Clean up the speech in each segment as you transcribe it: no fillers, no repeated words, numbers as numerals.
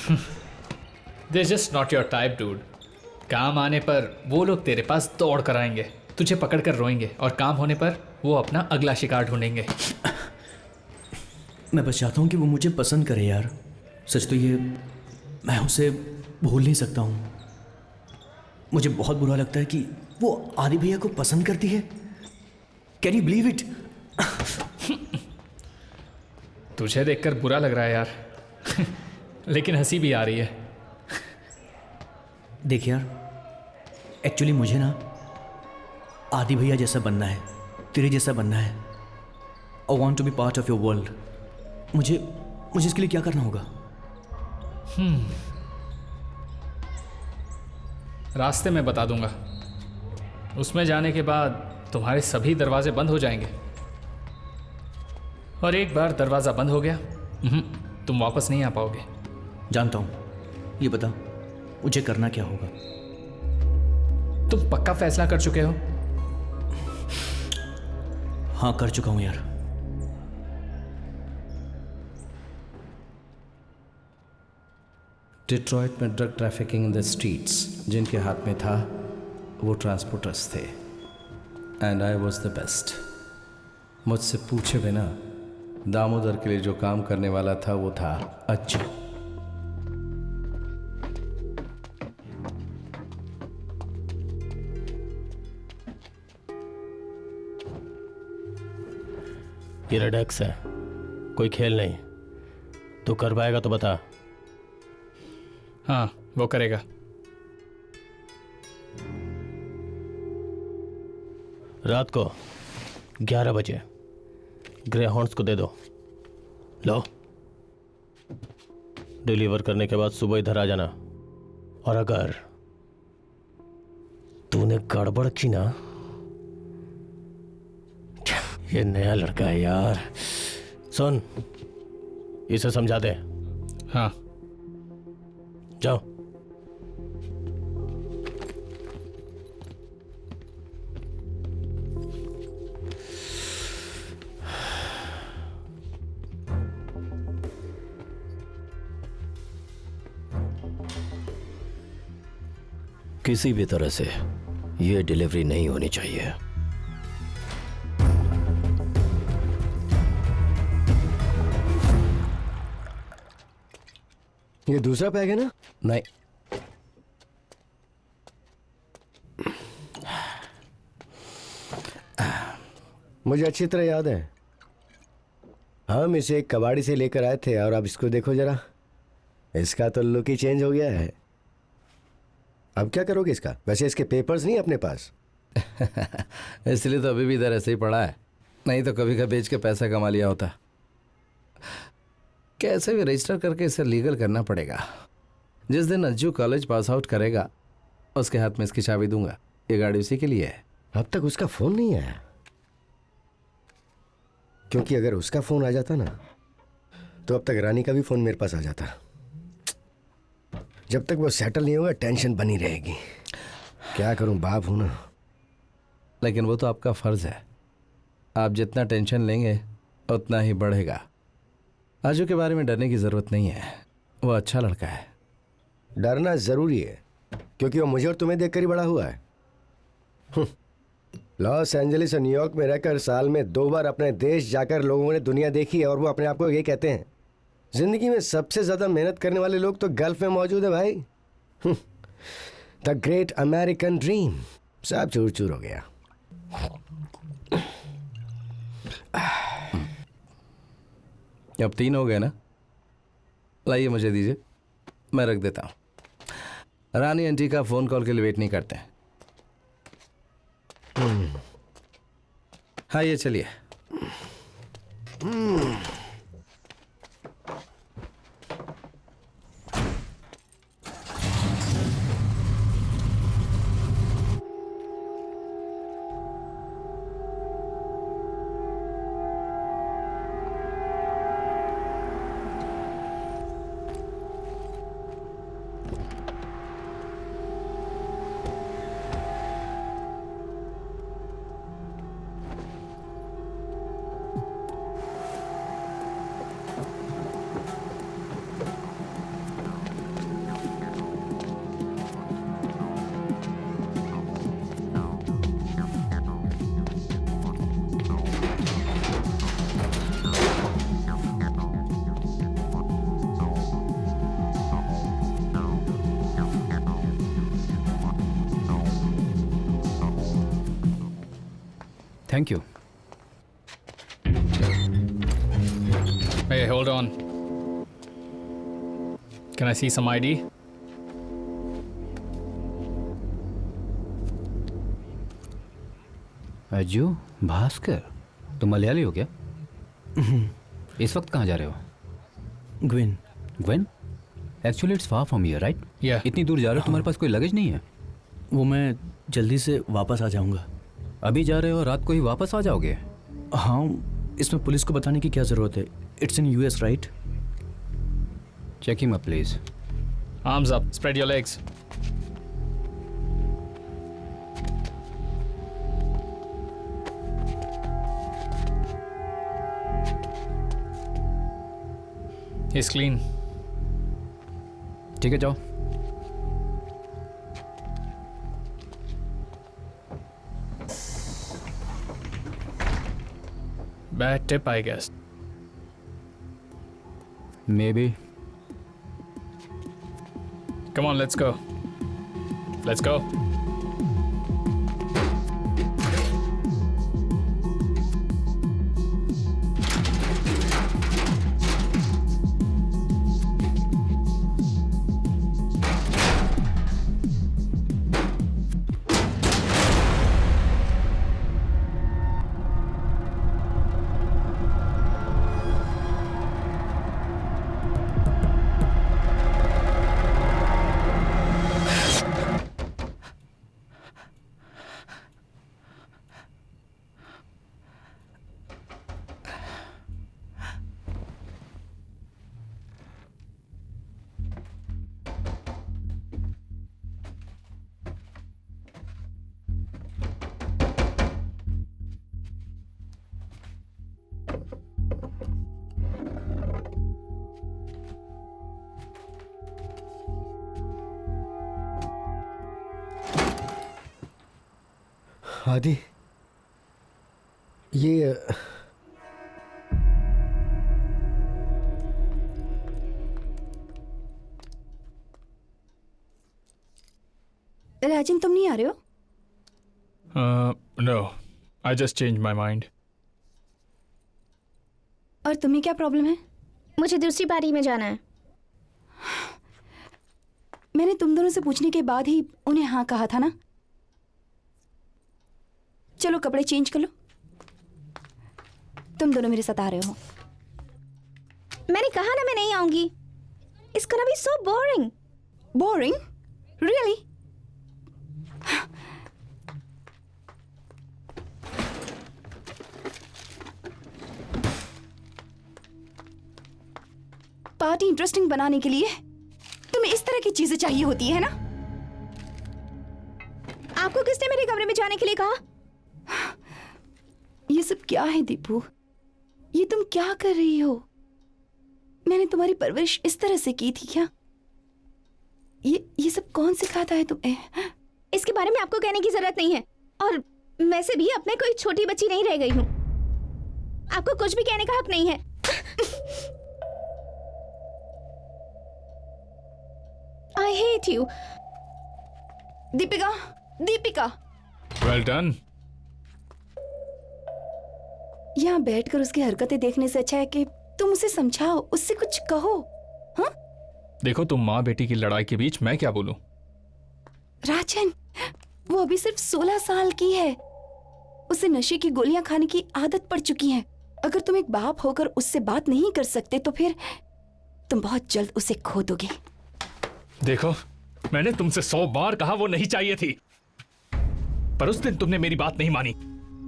They just not your type dude. काम आने पर वो लोग तेरे पास दौड़ कर आएंगे, तुझे पकड़ कर रोएंगे, और काम होने पर वो अपना अगला शिकार ढूंढेंगे। मैं बस चाहता हूँ कि वो मुझे पसंद करे यार। सच तो ये, मैं उसे भूल नहीं सकता हूँ। मुझे बहुत बुरा लगता है कि वो आदि भैया को पसंद करती है। Can you believe it? तुझे देखकर बुरा लग रहा है यार। लेकिन हंसी भी आ रही है। देख यार, एक्चुअली मुझे ना आदि भैया जैसा बनना है, तेरे जैसा बनना है। I want to be part of your world. मुझे इसके लिए क्या करना होगा? रास्ते में बता दूंगा। उसमें जाने के बाद तुम्हारे सभी दरवाजे बंद हो जाएंगे, और एक बार दरवाज़ा बंद हो गया, तुम वापस नहीं आ पाओगे। जानता हूँ। ये बता, मुझे करना क्या होगा? तुम पक्का फैसला कर चुके हो? हाँ, कर चुका हूँ यार। डिट्रॉइट में drug trafficking in the streets जिनके हाथ में था वो ट्रांसपोर्टर्स थे, and I was the best. मुझसे पूछे बिना दामोदर के लिए जो काम करने वाला था वो था अज्जू। ये रेडेक्स है, कोई खेल नहीं। तू कर पाएगा तो बता। हाँ, वो करेगा। रात को 11 बजे ग्रे हॉर्न्स को दे दो। लो, डिलीवर करने के बाद सुबह इधर आ जाना। और अगर तूने गड़बड़ की ना, ये नया लड़का है यार। सुन, इसे समझा दे। हाँ। जाओ। किसी भी तरह से ये डिलीवरी नहीं होनी चाहिए। ये दूसरा पैक है ना? नहीं, मुझे अच्छी तरह याद है, हम इसे एक कबाड़ी से लेकर आए थे, और अब इसको देखो जरा, इसका तो लुक ही चेंज हो गया है। अब क्या करोगे इसका? वैसे इसके पेपर्स नहीं अपने पास? इसलिए तो अभी भी इधर ऐसे ही पड़ा है, नहीं तो कभी का बेच के पैसा कमा लिया होता। कैसे भी रजिस्टर करके इसे लीगल करना पड़ेगा। जिस दिन अज्जू कॉलेज पास आउट करेगा उसके हाथ में इसकी चाबी दूंगा। ये गाड़ी उसी के लिए है। अब तक उसका फोन नहीं आया, क्योंकि अगर उसका फोन आ जाता ना तो अब तक रानी का भी फोन मेरे पास आ जाता। जब तक वो सेटल नहीं होगा टेंशन बनी रहेगी। क्या करूं, बाप हूं ना। लेकिन वो तो आपका फर्ज है। आप जितना टेंशन लेंगे उतना ही बढ़ेगा। आजू के बारे में डरने की जरूरत नहीं है, वो अच्छा लड़का है। डरना जरूरी है, क्योंकि वो मुझे और तुम्हें देखकर ही बड़ा हुआ है। लॉस एंजलिस और न्यूयॉर्क में रहकर साल में 2 बार अपने देश जाकर लोगों ने दुनिया देखी है, और वो अपने आप को ये कहते हैं जिंदगी में सबसे ज्यादा मेहनत करने वाले लोग तो गल्फ में मौजूद है भाई। द ग्रेट अमेरिकन ड्रीम सब चूर चूर हो गया। अब 3 हो गए ना? लाइए मुझे दीजिए, मैं रख देता हूं। रानी आंटी का फोन कॉल के लिए वेट नहीं करते हैं। हाँ, ये चलिए। Thank you. Hey, hold on. Can I see some ID? Ajju Bhaskar, तुम मलयाली हो क्या? इस वक्त कहाँ जा रहे हो? Gwin, Gwen? Actually it's far from here, right? Yeah. इतनी दूर जा रहे हो, तुम्हारे पास कोई लगेज नहीं है? वो मैं जल्दी से वापस आ जाऊंगा। अभी जा रहे हो, रात को ही वापस आ जाओगे? हाँ, इसमें पुलिस को बताने की क्या ज़रूरत है? It's in US, right? Check him up please. Arms up. Spread your legs. He's clean. ठीक है, जाओ। Bad tip, I guess. May be. Come on, let's go. Let's go. आदि, ये राजन, तुम नहीं आ रहे हो? No. I just changed my mind. और तुम्हें क्या प्रॉब्लम है? मुझे दूसरी पारी में जाना है। मैंने तुम दोनों से पूछने के बाद ही उन्हें हाँ कहा था ना। चलो कपड़े चेंज कर लो। तुम दोनों मेरे साथ आ रहे हो। मैंने कहा ना मैं नहीं आऊंगी। It's gonna be so boring. Boring? Really? Party interesting बनाने के लिए तुम्हें इस तरह की चीजें चाहिए होती है ना? आपको किसने मेरे कमरे में जाने के लिए कहा? ये सब क्या है दीपू? ये तुम क्या कर रही हो? मैंने तुम्हारी परवरिश इस तरह से की थी क्या? ये सब कौन सिखाता है तुम्हें? इसके बारे में आपको कहने की जरूरत नहीं है। और वैसे भी अब मैं कोई छोटी बच्ची नहीं रह गई हूँ। आपको कुछ भी कहने का हक नहीं है। I hate you. Deepika, Deepika, Well done. यहाँ बैठकर उसकी हरकतें देखने से अच्छा है कि तुम उसे समझाओ, उससे कुछ कहो। हाँ? देखो, तुम माँ बेटी की लड़ाई के बीच मैं क्या बोलूं? राजन, वो अभी सिर्फ 16 साल की है। उसे नशे की गोलियां खाने की आदत पड़ चुकी है। अगर तुम एक बाप होकर उससे बात नहीं कर सकते तो फिर तुम बहुत जल्द उसे खो दोगे। देखो, मैंने तुमसे 100 बार कहा वो नहीं चाहिए थी, पर उस दिन तुमने मेरी बात नहीं मानी,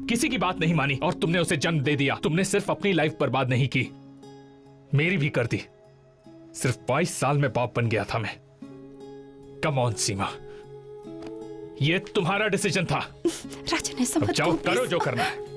किसी की बात नहीं मानी, और तुमने उसे जन्म दे दिया। तुमने सिर्फ अपनी लाइफ बर्बाद नहीं की, मेरी भी कर दी। सिर्फ 22 साल में बाप बन गया था मैं। कम ऑन सीमा, ये तुम्हारा डिसीजन था। राजन, ऐसा अब मत जाओ, कहो, करो please। जो करना है।